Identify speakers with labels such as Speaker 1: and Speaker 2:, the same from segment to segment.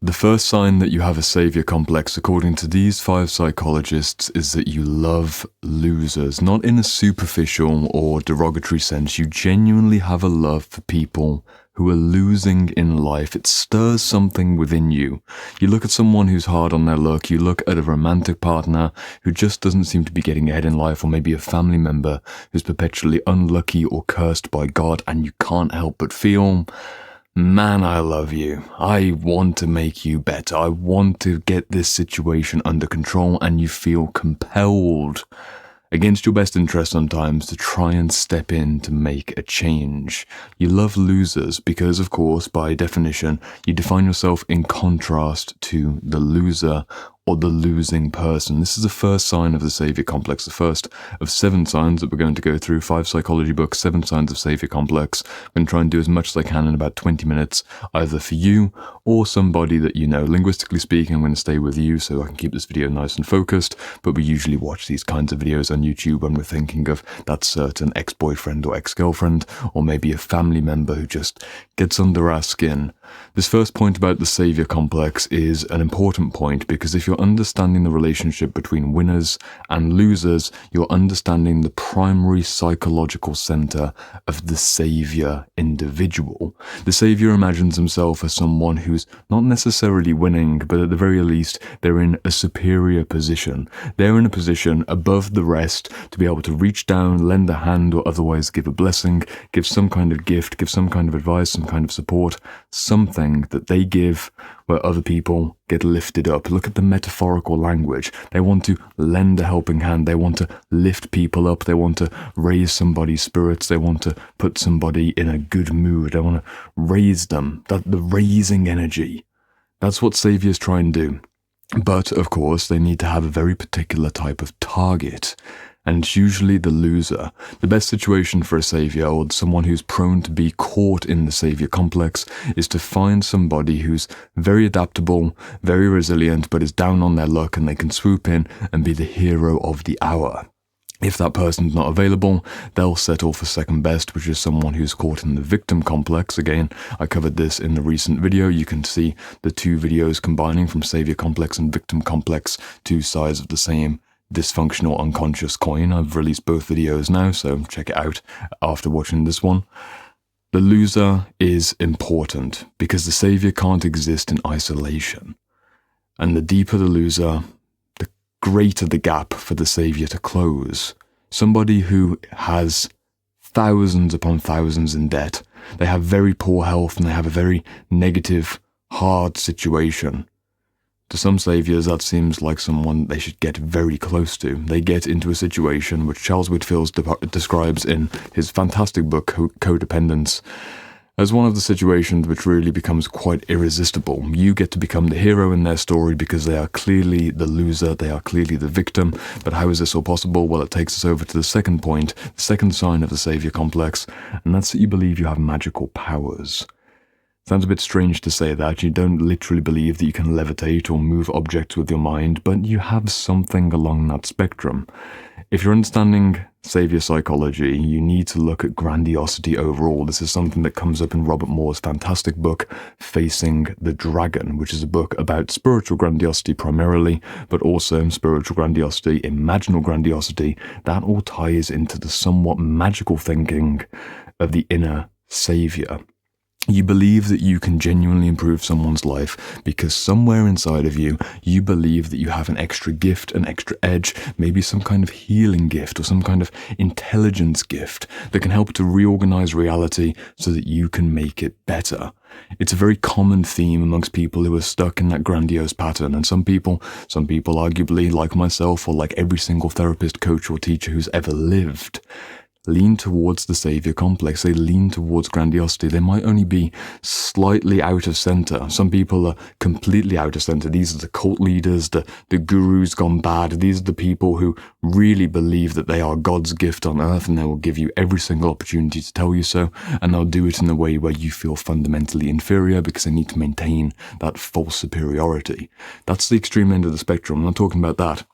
Speaker 1: The first sign that you have a savior complex, according to these 5 psychologists, is that you love losers. Not in a superficial or derogatory sense. You genuinely have a love for people who are losing in life. It stirs something within you. You look at someone who's hard on their luck, you look at a romantic partner who just doesn't seem to be getting ahead in life, or maybe a family member who's perpetually unlucky or cursed by God, and you can't help but feel, man, I love you. I want to make you better. I want to get this situation under control, and you feel compelled, against your best interest sometimes, to try and step in to make a change. You love losers because, of course, by definition, you define yourself in contrast to the loser or the losing person. This is the first sign of the savior complex, the first of 7 signs that we're going to go through. 5 psychology books, 7 signs of savior complex. I'm going to try and do as much as I can in about 20 minutes, either for you or somebody that you know. Linguistically speaking, I'm going to stay with you so I can keep this video nice and focused, but we usually watch these kinds of videos on YouTube when we're thinking of that certain ex-boyfriend or ex-girlfriend, or maybe a family member who just gets under our skin. This first point about the savior complex is an important point, because if you're understanding the relationship between winners and losers, you're understanding the primary psychological center of the savior individual. The savior imagines himself as someone who's not necessarily winning, but at the very least, they're in a superior position. They're in a position above the rest to be able to reach down, lend a hand, or otherwise give a blessing, give some kind of gift, give some kind of advice, some kind of support, something that they give where other people get lifted up. Look at the metaphorical language. They want to lend a helping hand. They want to lift people up. They want to raise somebody's spirits. They want to put somebody in a good mood. They want to raise them. The raising energy. That's what saviors try and do. But, of course, they need to have a very particular type of target. And it's usually the loser. The best situation for a savior, or someone who's prone to be caught in the savior complex, is to find somebody who's very adaptable, very resilient, but is down on their luck, and they can swoop in and be the hero of the hour. If that person's not available, they'll settle for second best, which is someone who's caught in the victim complex. Again, I covered this in the recent video. You can see the 2 videos combining from savior complex and victim complex, 2 sides of the same dysfunctional unconscious coin. I've released both videos now, so check it out after watching this one. The loser is important because the savior can't exist in isolation. And the deeper the loser, the greater the gap for the savior to close. Somebody who has thousands upon thousands in debt, they have very poor health, and they have a very negative, hard situation. To some saviors, that seems like someone they should get very close to. They get into a situation which Charles Whitfield describes in his fantastic book, Codependents, as one of the situations which really becomes quite irresistible. You get to become the hero in their story because they are clearly the loser, they are clearly the victim. But how is this all possible? Well, it takes us over to the second point, the second sign of the savior complex, and that's that you believe you have magical powers. Sounds a bit strange to say that. You don't literally believe that you can levitate or move objects with your mind, but you have something along that spectrum. If you're understanding savior psychology, you need to look at grandiosity overall. This is something that comes up in Robert Moore's fantastic book, Facing the Dragon, which is a book about spiritual grandiosity primarily, but also spiritual grandiosity, imaginal grandiosity. That all ties into the somewhat magical thinking of the inner savior. You believe that you can genuinely improve someone's life because somewhere inside of you, you believe that you have an extra gift, an extra edge, maybe some kind of healing gift or some kind of intelligence gift that can help to reorganize reality so that you can make it better. It's a very common theme amongst people who are stuck in that grandiose pattern, and some people arguably, like myself or like every single therapist, coach or teacher who's ever lived, lean towards the savior complex. They lean towards grandiosity. They might only be slightly out of center. Some people are completely out of center. These are the cult leaders, the gurus gone bad. These are the people who really believe that they are God's gift on earth, and they will give you every single opportunity to tell you so, and they'll do it in a way where you feel fundamentally inferior because they need to maintain that false superiority. That's the extreme end of the spectrum. I'm not talking about that.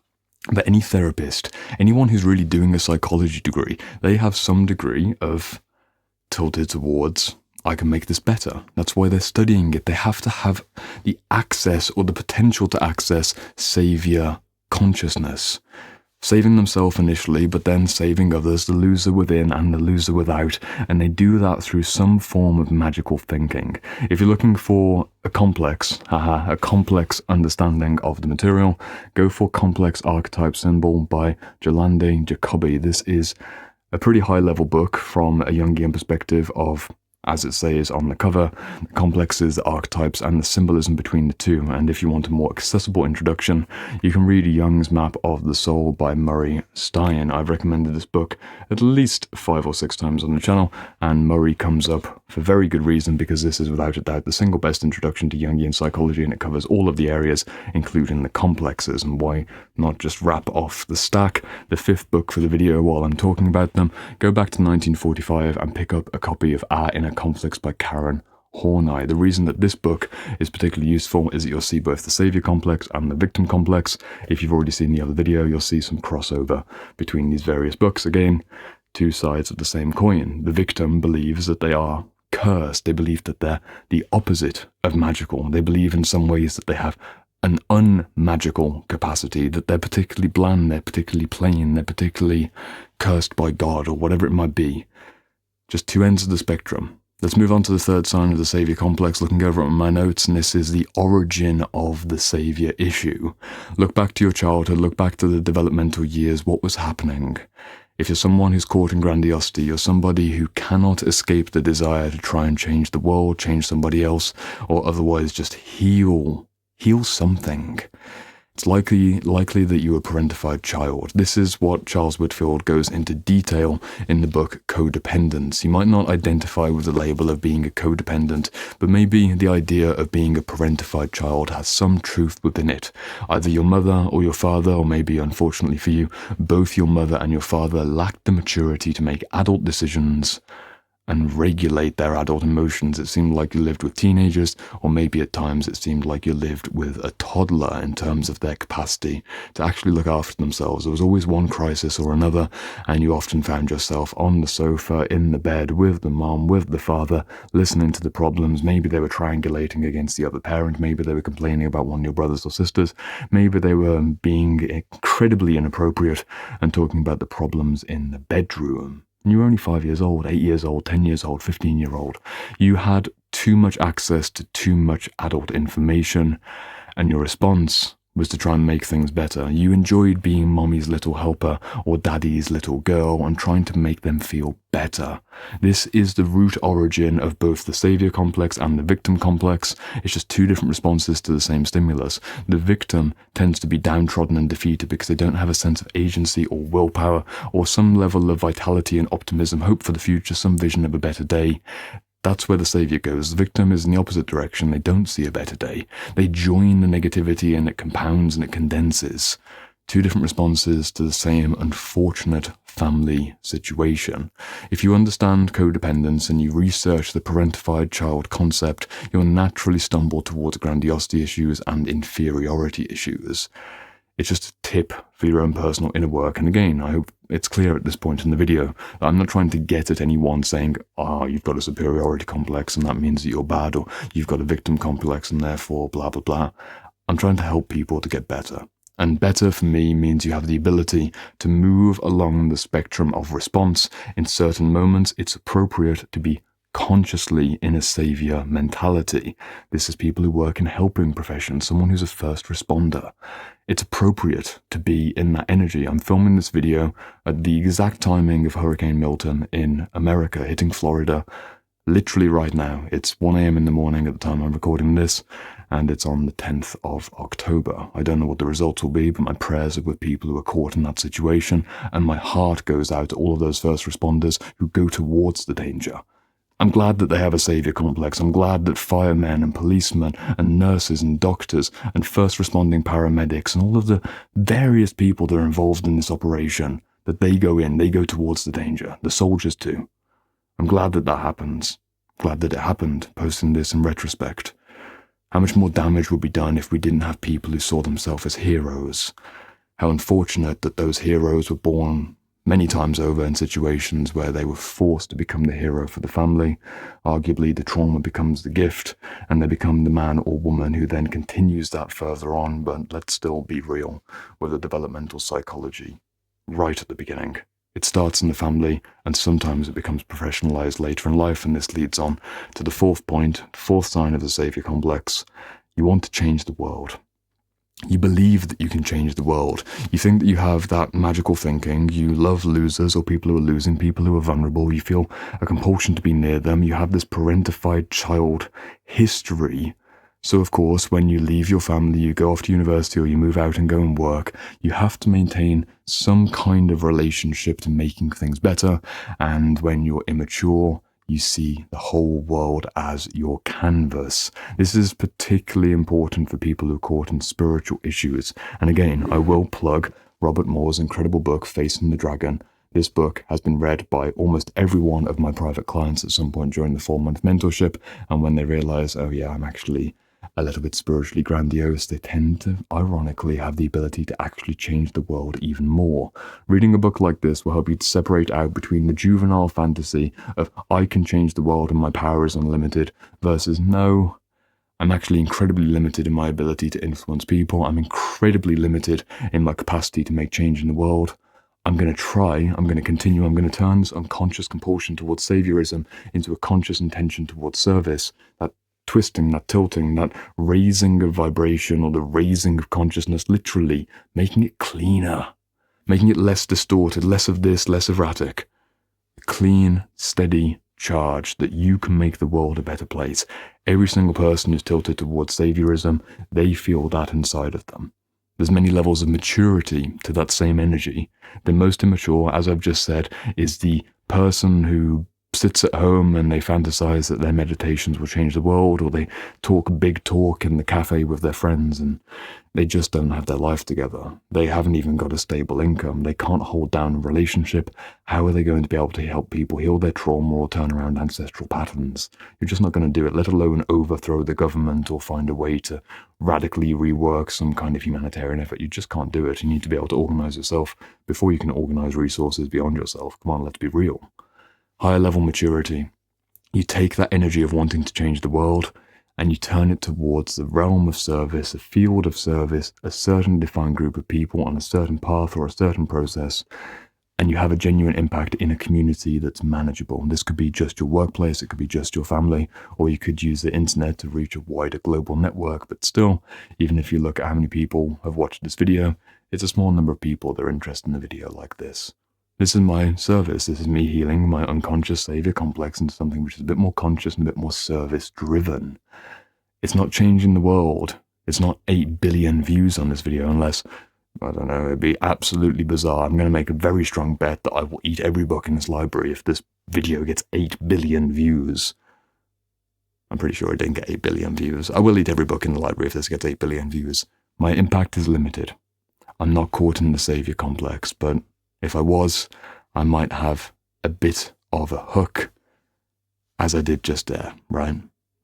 Speaker 1: But any therapist, anyone who's really doing a psychology degree, they have some degree of tilted towards I can make this better. That's why they're studying it. They have to have the access or the potential to access savior consciousness. Saving themselves initially, but then saving others, the loser within and the loser without, and they do that through some form of magical thinking. If you're looking for a complex understanding of the material, go for Complex Archetype Symbol by Jolande Jacobi. This is a pretty high-level book from a Jungian perspective of, as it says on the cover, the complexes, the archetypes, and the symbolism between the two. And if you want a more accessible introduction, you can read Jung's Map of the Soul by Murray Stein. I've recommended this book at least 5 or 6 times on the channel, and Murray comes up for very good reason, because this is without a doubt the single best introduction to Jungian psychology, and it covers all of the areas, including the complexes. And why not just wrap off the stack, the 5th book for the video, while I'm talking about them? Go back to 1945 and pick up a copy of Our Inner Conflicts by Karen Horney. The reason that this book is particularly useful is that you'll see both the Saviour Complex and the Victim Complex. If you've already seen the other video, you'll see some crossover between these various books. Again, 2 sides of the same coin. The victim believes that they are cursed. They believe that they're the opposite of magical. They believe in some ways that they have an unmagical capacity, that they're particularly bland, they're particularly plain, they're particularly cursed by God, or whatever it might be. Just 2 ends of the spectrum. Let's move on to the 3rd sign of the Saviour Complex, looking over at my notes, and this is the origin of the Saviour issue. Look back to your childhood, look back to the developmental years, what was happening? If you're someone who's caught in grandiosity, you're somebody who cannot escape the desire to try and change the world, change somebody else, or otherwise just heal something. It's likely that you were a parentified child. This is what Charles Whitfield goes into detail in the book Codependents. You might not identify with the label of being a codependent, but maybe the idea of being a parentified child has some truth within it. Either your mother or your father, or maybe, unfortunately for you, both your mother and your father lacked the maturity to make adult decisions and regulate their adult emotions. It seemed like you lived with teenagers, or maybe at times it seemed like you lived with a toddler in terms of their capacity to actually look after themselves. There was always one crisis or another, and you often found yourself on the sofa, in the bed, with the mom, with the father, listening to the problems. Maybe they were triangulating against the other parent, maybe they were complaining about one of your brothers or sisters, maybe they were being incredibly inappropriate and talking about the problems in the bedroom. And you were only 5 years old, 8 years old, 10 years old, 15-year-old. You had too much access to too much adult information, and your response was to try and make things better. You enjoyed being mommy's little helper or daddy's little girl and trying to make them feel better. This is the root origin of both the Saviour Complex and the Victim Complex. It's just 2 different responses to the same stimulus. The victim tends to be downtrodden and defeated because they don't have a sense of agency or willpower or some level of vitality and optimism, hope for the future, some vision of a better day. That's where the saviour goes. The victim is in the opposite direction. They don't see a better day. They join the negativity, and it compounds and it condenses. 2 different responses to the same unfortunate family situation. If you understand codependence and you research the parentified child concept, you'll naturally stumble towards grandiosity issues and inferiority issues. It's just a tip for your own personal inner work. And again, I hope it's clear at this point in the video that I'm not trying to get at anyone saying, you've got a superiority complex and that means that you're bad, or you've got a victim complex and therefore blah, blah, blah. I'm trying to help people to get better. And better for me means you have the ability to move along the spectrum of response. In certain moments, it's appropriate to be consciously in a saviour mentality. This is people who work in helping professions, someone who's a first responder. It's appropriate to be in that energy. I'm filming this video at the exact timing of Hurricane Milton in America, hitting Florida, literally right now. It's 1 a.m. in the morning at the time I'm recording this, and it's on the 10th of October. I don't know what the results will be, but my prayers are with people who are caught in that situation, and my heart goes out to all of those first responders who go towards the danger. I'm glad that they have a saviour complex. I'm glad that firemen and policemen and nurses and doctors and first responding paramedics and all of the various people that are involved in this operation, that they go towards the danger. The soldiers too. I'm glad that that happens. Glad that it happened, posting this in retrospect. How much more damage would be done if we didn't have people who saw themselves as heroes. How unfortunate that those heroes were born many times over in situations where they were forced to become the hero for the family. Arguably, the trauma becomes the gift, and they become the man or woman who then continues that further on. But let's still be real with the developmental psychology right at the beginning. It starts in the family, and sometimes it becomes professionalized later in life, and this leads on to the fourth point, the fourth sign of the Saviour Complex. You want to change the world. You believe that you can change the world. You think that you have that magical thinking. You love losers or people who are losing, people who are vulnerable. You feel a compulsion to be near them. You have this parentified child history. So, of course, when you leave your family, you go off to university or you move out and go and work, you have to maintain some kind of relationship to making things better. And when you're immature, you see the whole world as your canvas. This is particularly important for people who are caught in spiritual issues. And again, I will plug Robert Moore's incredible book, Facing the Dragon. This book has been read by almost every one of my private clients at some point during the 4-month mentorship. And when they realize, oh yeah, I'm actually a little bit spiritually grandiose, they tend to, ironically, have the ability to actually change the world even more. Reading a book like this will help you to separate out between the juvenile fantasy of I can change the world and my power is unlimited versus no, I'm actually incredibly limited in my ability to influence people. I'm incredibly limited in my capacity to make change in the world. I'm going to try, I'm going to continue, I'm going to turn this unconscious compulsion towards saviorism into a conscious intention towards service. That twisting, that tilting, that raising of vibration or the raising of consciousness, literally making it cleaner, making it less distorted, less of this, less erratic. Clean, steady charge that you can make the world a better place. Every single person who's tilted towards saviorism, they feel that inside of them. There's many levels of maturity to that same energy. The most immature, as I've just said, is the person who sits at home and they fantasize that their meditations will change the world, or they talk big talk in the cafe with their friends and they just don't have their life together. They haven't even got a stable income. They can't hold down a relationship. How are they going to be able to help people heal their trauma or turn around ancestral patterns? You're just not going to do it, let alone overthrow the government or find a way to radically rework some kind of humanitarian effort. You just can't do it. You need to be able to organize yourself before you can organize resources beyond yourself. Come on, let's be real. Higher level maturity. You take that energy of wanting to change the world and you turn it towards the realm of service, a field of service, a certain defined group of people on a certain path or a certain process, and you have a genuine impact in a community that's manageable. This could be just your workplace, it could be just your family, or you could use the internet to reach a wider global network. But still, even if you look at how many people have watched this video, it's a small number of people that are interested in a video like this. This is my service. This is me healing my unconscious Saviour Complex into something which is a bit more conscious and a bit more service-driven. It's not changing the world. It's not 8 billion views on this video unless, I don't know, it'd be absolutely bizarre. I'm going to make a very strong bet that I will eat every book in this library if this video gets 8 billion views. I'm pretty sure it didn't get 8 billion views. I will eat every book in the library if this gets 8 billion views. My impact is limited. I'm not caught in the Saviour Complex, but if I was, I might have a bit of a hook, as I did just there, right?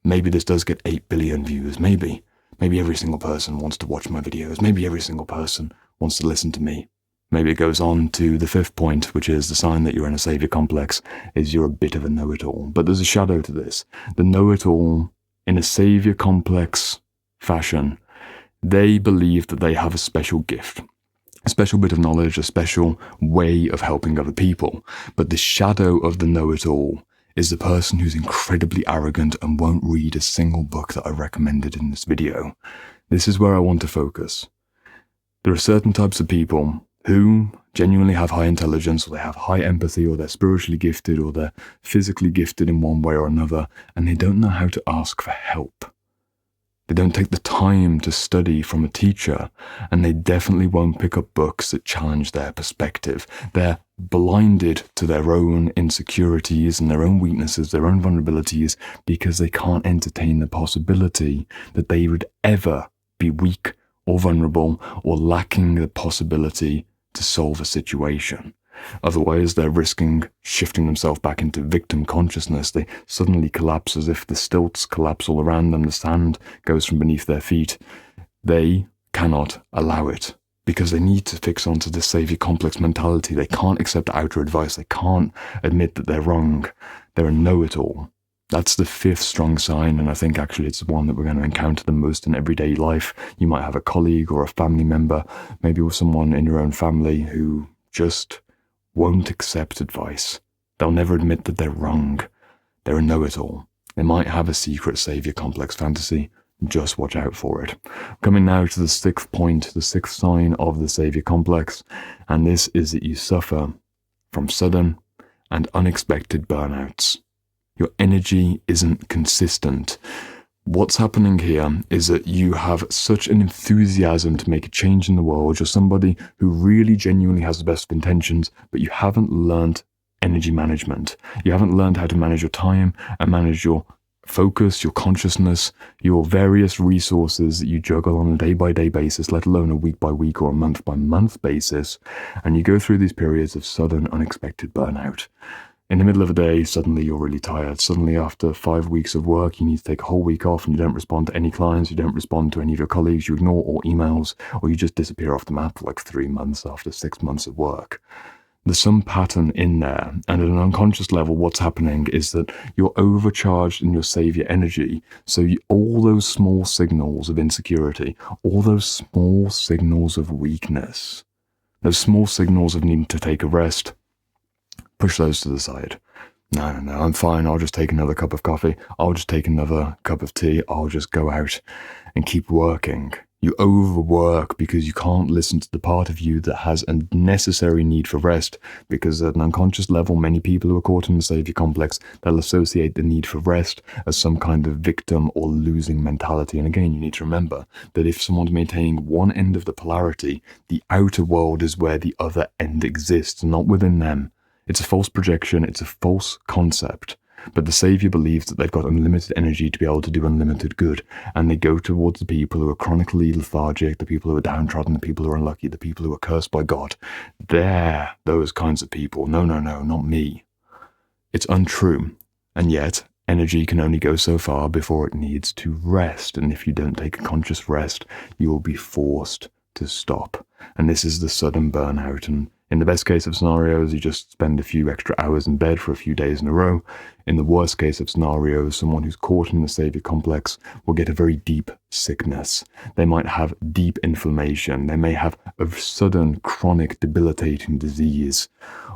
Speaker 1: Maybe this does get 8 billion views, maybe. Maybe every single person wants to watch my videos. Maybe every single person wants to listen to me. Maybe it goes on to the fifth point, which is the sign that you're in a Saviour Complex, is you're a bit of a know-it-all. But there's a shadow to this. The know-it-all, in a Saviour Complex fashion, they believe that they have a special gift. A special bit of knowledge, a special way of helping other people. But the shadow of the know-it-all is the person who's incredibly arrogant and won't read a single book that I recommended in this video. This is where I want to focus. There are certain types of people who genuinely have high intelligence, or they have high empathy, or they're spiritually gifted, or they're physically gifted in one way or another, and they don't know how to ask for help. They don't take the time to study from a teacher, and they definitely won't pick up books that challenge their perspective. They're blinded to their own insecurities and their own weaknesses, their own vulnerabilities, because they can't entertain the possibility that they would ever be weak or vulnerable or lacking the possibility to solve a situation. Otherwise, they're risking shifting themselves back into victim consciousness. They suddenly collapse as if the stilts collapse all around them, the sand goes from beneath their feet. They cannot allow it because they need to fix onto the Saviour Complex mentality. They can't accept outer advice. They can't admit that they're wrong. They're a know-it-all. That's the fifth strong sign, and I think actually it's the one that we're going to encounter the most in everyday life. You might have a colleague or a family member, maybe with someone in your own family who just won't accept advice. They'll never admit that they're wrong. They're a know-it-all. They might have a secret Saviour Complex fantasy. Just watch out for it. Coming now to the sixth point, the sixth sign of the Saviour Complex, and this is that you suffer from sudden and unexpected burnouts. Your energy isn't consistent. What's happening here is that you have such an enthusiasm to make a change in the world. You're somebody who really genuinely has the best of intentions, but you haven't learned energy management. You haven't learned how to manage your time and manage your focus, your consciousness, your various resources that you juggle on a day-by-day basis, let alone a week-by-week or a month-by-month basis. And you go through these periods of sudden, unexpected burnout. In the middle of a day, suddenly you're really tired. Suddenly after 5 weeks of work, you need to take a whole week off and you don't respond to any clients, you don't respond to any of your colleagues, you ignore all emails, or you just disappear off the map for like 3 months after 6 months of work. There's some pattern in there, and at an unconscious level, what's happening is that you're overcharged in your Saviour energy, so all those small signals of insecurity, all those small signals of weakness, those small signals of needing to take a rest, push those to the side. No, I'm fine, I'll just take another cup of coffee, I'll just take another cup of tea, I'll just go out and keep working. You overwork because you can't listen to the part of you that has a necessary need for rest, because at an unconscious level, many people who are caught in the Saviour Complex, they'll associate the need for rest as some kind of victim or losing mentality. And again, you need to remember that if someone's maintaining one end of the polarity, the outer world is where the other end exists, not within them. It's a false projection, it's a false concept. But the Saviour believes that they've got unlimited energy to be able to do unlimited good, and they go towards the people who are chronically lethargic, the people who are downtrodden, the people who are unlucky, the people who are cursed by God. They're those kinds of people. No, not me. It's untrue. And yet, energy can only go so far before it needs to rest, and if you don't take a conscious rest, you will be forced to stop. And this is the sudden burnout, and in the best case of scenarios, you just spend a few extra hours in bed for a few days in a row. In the worst case of scenarios, someone who's caught in the Saviour Complex will get a very deep sickness. They might have deep inflammation. They may have a sudden, chronic, debilitating disease,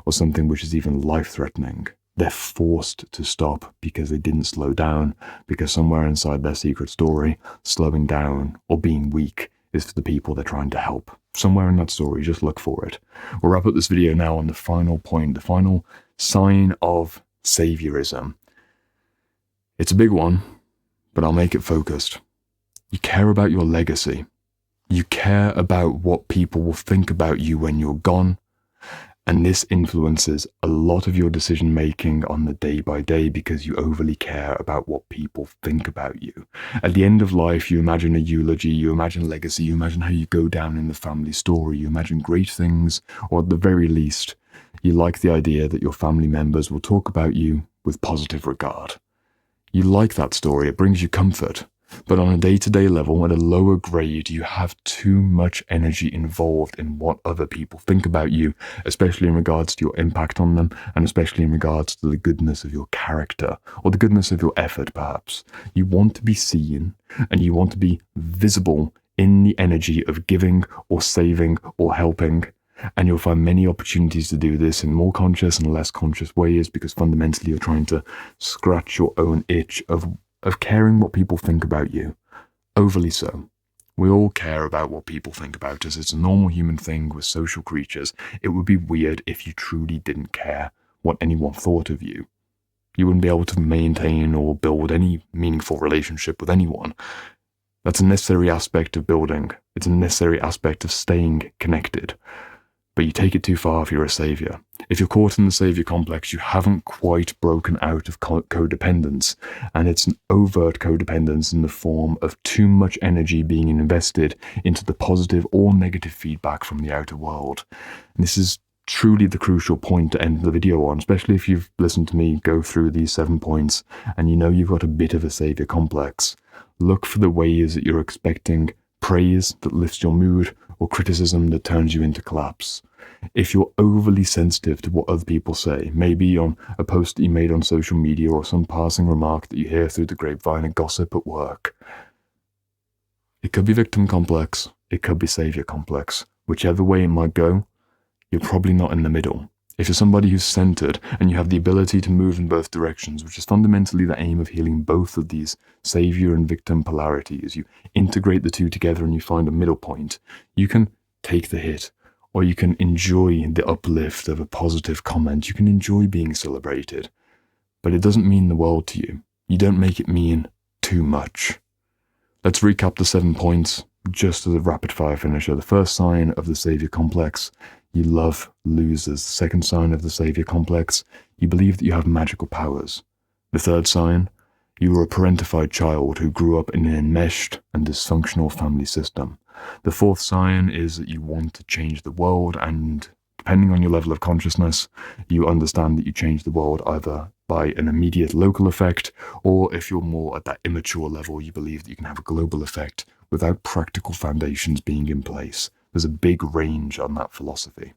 Speaker 1: or something which is even life-threatening. They're forced to stop because they didn't slow down, because somewhere inside their secret story, slowing down or being weak is for the people they're trying to help. Somewhere in that story, just look for it. We'll wrap up this video now on the final point, the final sign of saviorism. It's a big one, but I'll make it focused. You care about your legacy. You care about what people will think about you when you're gone. And this influences a lot of your decision making on the day by day because you overly care about what people think about you. At the end of life, you imagine a eulogy, you imagine legacy, you imagine how you go down in the family story, you imagine great things, or at the very least, you like the idea that your family members will talk about you with positive regard. You like that story, it brings you comfort. But on a day-to-day level, at a lower grade, you have too much energy involved in what other people think about you, especially in regards to your impact on them, and especially in regards to the goodness of your character, or the goodness of your effort, perhaps. You want to be seen, and you want to be visible in the energy of giving, or saving, or helping. And you'll find many opportunities to do this in more conscious and less conscious ways, because fundamentally you're trying to scratch your own itch of caring what people think about you. Overly so. We all care about what people think about us. It's a normal human thing. We're social creatures. It would be weird if you truly didn't care what anyone thought of you. You wouldn't be able to maintain or build any meaningful relationship with anyone. That's a necessary aspect of building. It's a necessary aspect of staying connected. But you take it too far if you're a saviour. If you're caught in the Saviour Complex, you haven't quite broken out of codependence, and it's an overt codependence in the form of too much energy being invested into the positive or negative feedback from the outer world. And this is truly the crucial point to end the video on, especially if you've listened to me go through these 7 points and you know you've got a bit of a Saviour Complex. Look for the ways that you're expecting praise that lifts your mood, or criticism that turns you into collapse. If you're overly sensitive to what other people say, maybe on a post that you made on social media or some passing remark that you hear through the grapevine and gossip at work, it could be victim complex, it could be savior complex. Whichever way it might go, you're probably not in the middle. If you're somebody who's centered and you have the ability to move in both directions, which is fundamentally the aim of healing both of these savior and victim polarities, you integrate the two together and you find a middle point, you can take the hit, or you can enjoy the uplift of a positive comment. You can enjoy being celebrated, but it doesn't mean the world to you. You don't make it mean too much. Let's recap the 7 points just as a rapid fire finisher. The first sign of the savior complex: you love losers. The second sign of the savior complex: you believe that you have magical powers. The third sign: you were a parentified child who grew up in an enmeshed and dysfunctional family system. The fourth sign is that you want to change the world, and depending on your level of consciousness, you understand that you change the world either by an immediate local effect, or if you're more at that immature level, you believe that you can have a global effect without practical foundations being in place. There's a big range on that philosophy.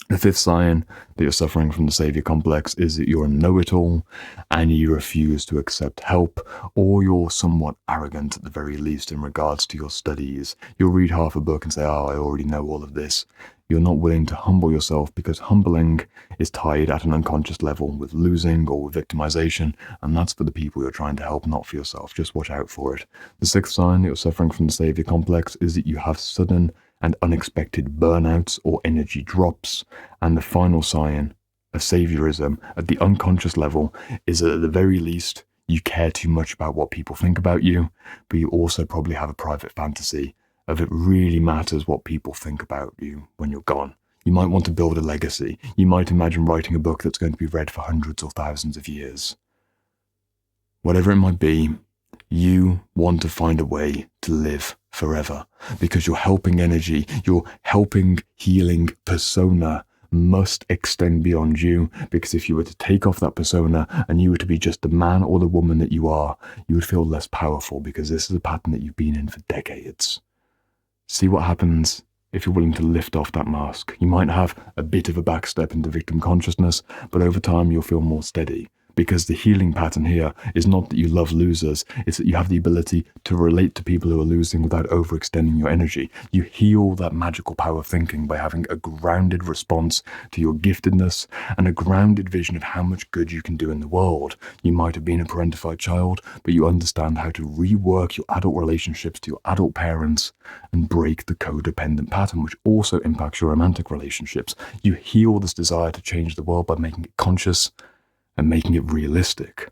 Speaker 1: The fifth sign that you're suffering from the savior complex is that you're a know-it-all and you refuse to accept help, or you're somewhat arrogant at the very least in regards to your studies. You'll read half a book and say, oh, I already know all of this. You're not willing to humble yourself because humbling is tied at an unconscious level with losing or with victimization, and that's for the people you're trying to help, not for yourself. Just watch out for it. The sixth sign that you're suffering from the savior complex is that you have sudden and unexpected burnouts or energy drops. And the final sign of saviorism at the unconscious level is that at the very least, you care too much about what people think about you, but you also probably have a private fantasy of it really matters what people think about you when you're gone. You might want to build a legacy. You might imagine writing a book that's going to be read for hundreds or thousands of years. Whatever it might be, you want to find a way to live forever because your helping energy, your helping healing persona must extend beyond you, because if you were to take off that persona and you were to be just the man or the woman that you are, you would feel less powerful because this is a pattern that you've been in for decades. See what happens if you're willing to lift off that mask. You might have a bit of a backstep into victim consciousness, but over time you'll feel more steady. Because the healing pattern here is not that you love losers, it's that you have the ability to relate to people who are losing without overextending your energy. You heal that magical power of thinking by having a grounded response to your giftedness and a grounded vision of how much good you can do in the world. You might have been a parentified child, but you understand how to rework your adult relationships to your adult parents and break the codependent pattern, which also impacts your romantic relationships. You heal this desire to change the world by making it conscious and making it realistic.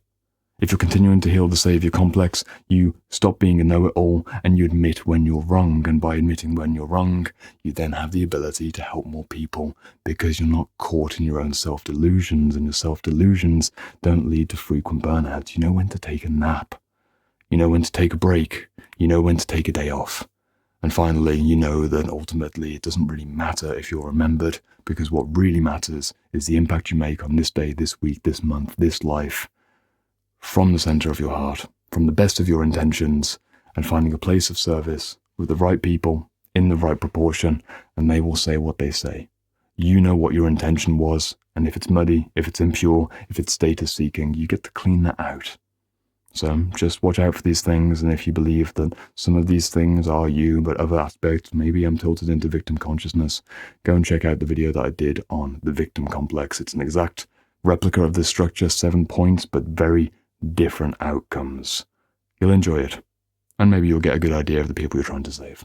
Speaker 1: If you're continuing to heal the savior complex, you stop being a know-it-all and you admit when you're wrong, and by admitting when you're wrong, you then have the ability to help more people because you're not caught in your own self-delusions, and your self-delusions don't lead to frequent burnouts. You know when to take a nap. You know when to take a break. You know when to take a day off. And finally, you know that ultimately it doesn't really matter if you're remembered, because what really matters is the impact you make on this day, this week, this month, this life, from the center of your heart, from the best of your intentions, and finding a place of service with the right people in the right proportion, and they will say what they say. You know what your intention was, and if it's muddy, if it's impure, if it's status seeking, you get to clean that out. So just watch out for these things, and if you believe that some of these things are you, but other aspects, maybe I'm tilted into victim consciousness, go and check out the video that I did on the victim complex. It's an exact replica of this structure, 7 points, but very different outcomes. You'll enjoy it, and maybe you'll get a good idea of the people you're trying to save.